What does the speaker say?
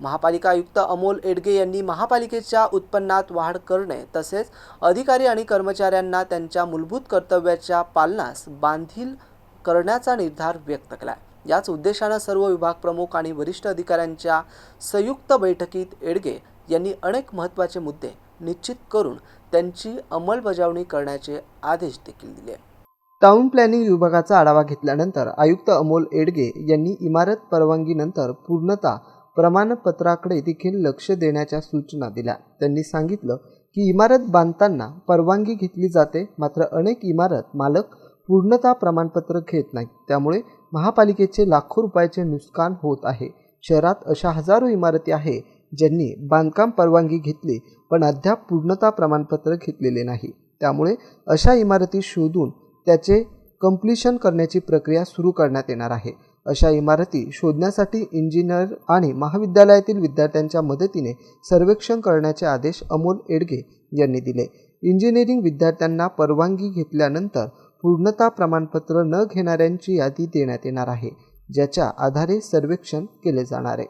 महापालिका आयुक्त अमोल येडगे यांनी महापालिकेच्या उत्पन्नात वाढ करणे तसेच अधिकारी आणि कर्मचाऱ्यांना त्यांच्या मूलभूत कर्तव्याच्या पालनास बांधील करण्याचा निर्धार व्यक्त केला। याच उद्देशाने सर्व विभाग प्रमुख आणि वरिष्ठ अधिकाऱ्यांच्या संयुक्त बैठकीत येडगे यांनी अनेक महत्त्वाचे मुद्दे निश्चित करून त्यांची अंमलबजावणी करण्याचे आदेश देखील दिले। टाउन प्लॅनिंग विभागाचा आढावा घेतल्यानंतर आयुक्त अमोल येडगे यांनी इमारत परवानगीनंतर पूर्णता प्रमाणपत्राकडे देखील लक्ष देण्याच्या सूचना दिल्या। त्यांनी सांगितलं की इमारत बांधताना परवानगी घेतली जाते, मात्र अनेक इमारत मालक पूर्णता प्रमाणपत्र घेत नाहीत, त्यामुळे महापालिकेचे लाखो रुपयाचे नुकसान होत आहे। शहरात अशा हजारो इमारती आहे ज्यांनी बांधकाम परवानगी घेतली पण अद्याप पूर्णता प्रमाणपत्र घेतलेले नाही, त्यामुळे अशा इमारती शोधून त्याचे कंप्लीशन करण्याची प्रक्रिया सुरू करण्यात येणार आहे। अशा इमारती शोधण्यासाठी इंजिनियर आणि महाविद्यालयातील विद्यार्थ्यांच्या मदतीने सर्वेक्षण करण्याचे आदेश अमोल येडगे यांनी दिले। इंजिनिअरिंग विद्यार्थ्यांना परवानगी घेतल्यानंतर पूर्णता प्रमाणपत्र न घेणाऱ्यांची यादी देण्यात येणार आहे, ज्याच्या आधारे सर्वेक्षण केले जाणार आहे।